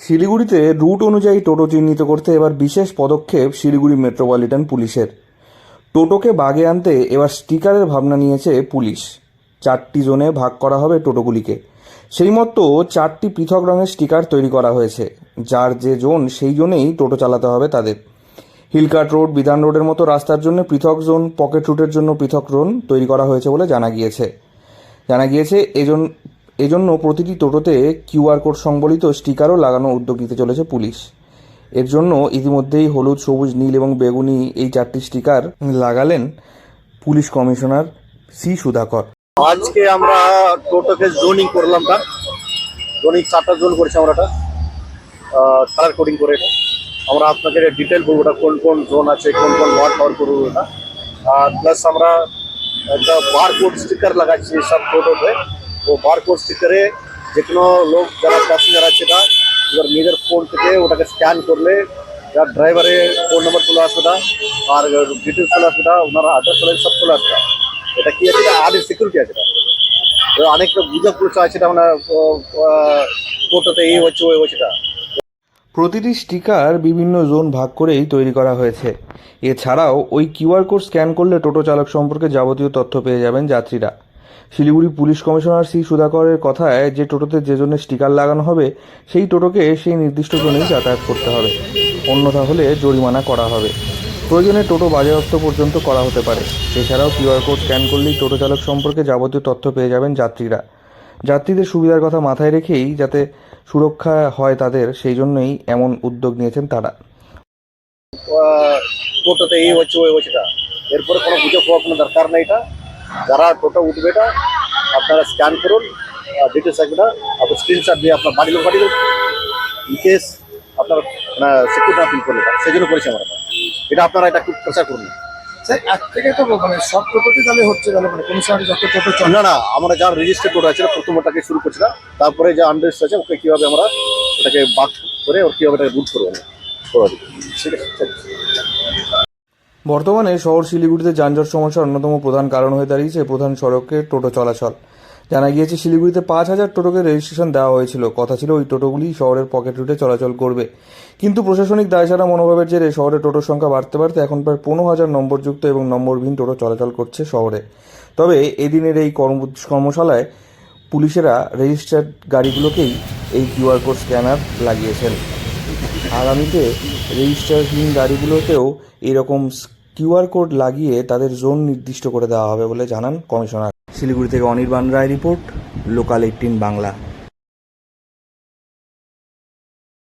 শিলিগুড়িতে রুট অনুযায়ী টোটো চিহ্নিত করতে এবার বিশেষ পদক্ষেপ শিলিগুড়ি মেট্রোপলিটন পুলিশের। টোটোকে বাগে আনতে এবার স্টিকারের ভাবনা নিয়েছে পুলিশ। 4টি জোনে ভাগ করা হবে টোটোগুলিকে। সেই মতো 4টি পৃথক রঙের স্টিকার তৈরি করা হয়েছে। যার যে জোন সেই জোনেই টোটো চালাতে হবে তাদের। হিলকাট রোড, বিধান রোডের মতো রাস্তার জন্য পৃথক জোন, পকেট রুটের জন্য পৃথক জোন তৈরি করা হয়েছে বলে জানা গিয়েছে। এজন্য প্রতিটি টোটোতে কিউআর কোড সংবলিত স্টিকারও লাগানোর উদ্যোগ নিতে চলেছে পুলিশ। এর জন্য ইতিমধ্যেই হলুদ, সবুজ, নীল এবং বেগুনি এই 4টি স্টিকার লাগালেন পুলিশ কমিশনার সি সুধাকর। আজকে আমরা টোটোকে জোনিং করলাম, জোনিং 4টা জোন করেছি আমরা, কালার কোডিং করে। আমরা আপনাকে ডিটেল বলবো ওটা কোন কোন জোন আছে, কোন কোন ওয়ার্ড কভার করবো এটা। আর প্লাস আমরা একটা বারকোড স্টিকার লাগাচ্ছি সব টোটোতে। ও বারকোড স্টিকারে যে কোনো লোক যারা প্যাসেঞ্জার আছে না, এবার নিজের ফোন থেকে ওটাকে স্ক্যান করলে যার ড্রাইভারের ফোন নম্বর চলে আসবে না, আর ডিটেলস চলে আসবে না, ওনারা অ্যাড্রেস চলে সব চলে আসবে। এটা কি আছে, আদের সিকিউরিটি আছে। অনেকটা গুজব করছে আছে, এটা মানে টোটোতে এই হচ্ছে ওই হচ্ছে। প্রতিটি স্টিকার বিভিন্ন জোন ভাগ করেই তৈরি করা হয়েছে। এছাড়াও ওই কিউআর কোড স্ক্যান করলে টোটো চালক সম্পর্কে যাবতীয় তথ্য পেয়ে যাবেন যাত্রীরা। শিলিগুড়ি পুলিশ কমিশনার সি সুধাকরের কথায়, যে টোটোতে যে জন্য স্টিকার লাগানো হবে সেই টোটোকে সেই নির্দিষ্ট জোনেই যাতায়াত করতে হবে, অন্যথা হলে জরিমানা করা হবে। প্রয়োজনে টোটো বাজেয়াপ্ত পর্যন্ত করা হতে পারে। এছাড়াও কিউআর কোড স্ক্যান করলেই টোটো চালক সম্পর্কে যাবতীয় তথ্য পেয়ে যাবেন যাত্রীরা। যাত্রীদের সুবিধার কথা মাথায় রেখেই যাতে সুরক্ষা হয় তাদের, সেই জন্যই এমন উদ্যোগ নিয়েছেন তারা। টোটোতে এই হচ্ছে ওই হচ্ছে, এরপরে কোনো গুজব হওয়ার কোনো দরকার নেই। এটা যারা টোটো উঠবে এটা আপনারা স্ক্যান করুন, ডিটেলস আসবে না, আপনার স্ক্রিনশট দিয়ে আপনার বাড়ি লোক ইনকেস আপনার সিকিউরিটি না ফিল করলে, সেই জন্য করেছি আমরা এটা। আপনারা এটা একটু প্রচার করুন স্যার। এক থেকে তো মানে সব টোটোতে তাহলে হচ্ছে, তাহলে মানে কমিশনার যত টোটো চলে না, আমরা যার রেজিস্টার্ড টোটো আছে প্রথম ওটাকে শুরু করছিলাম, তারপরে যে আনরেজিস্টার্ড আছে ওকে কীভাবে আমরা ওটাকে বাক করে ওর কীভাবে ওটাকে রুট করবো ঠিক আছে। বর্তমানে শহর শিলিগুড়িতে যানজট সমস্যার অন্যতম প্রধান কারণ হয়ে দাঁড়িয়েছে প্রধান সড়কে টোটো চলাচল। জানা গিয়েছে শিলিগুড়িতে 5,000 টোটোকে রেজিস্ট্রেশন দেওয়া হয়েছিল। কথা ছিল ওই টোটোগুলি শহরের পকেট রুটে চলাচল করবে, কিন্তু প্রশাসনিক দায়সারা মনোভাবের জেরে শহরে টোটোর সংখ্যা বাড়তে বাড়তে এখন প্রায় 15,000 নম্বরযুক্ত এবং নম্বরবিহীন টোটো চলাচল করছে শহরে। তবে এদিনের এই কর্মশালায় পুলিশেরা রেজিস্টার্ড গাড়িগুলোকেই এই কিউআর কোড স্ক্যানার লাগিয়েছেন। আগামীতে রেজিস্টারহীন গাড়িগুলোতেও এরকম কিউআর কোড লাগিয়ে তাদের জোন নির্দিষ্ট করে দেওয়া হবে বলে জানান কমিশনার। শিলিগুড়ি থেকে অনির্বাণ রায় রিপোর্ট, লোকাল 18 বাংলা।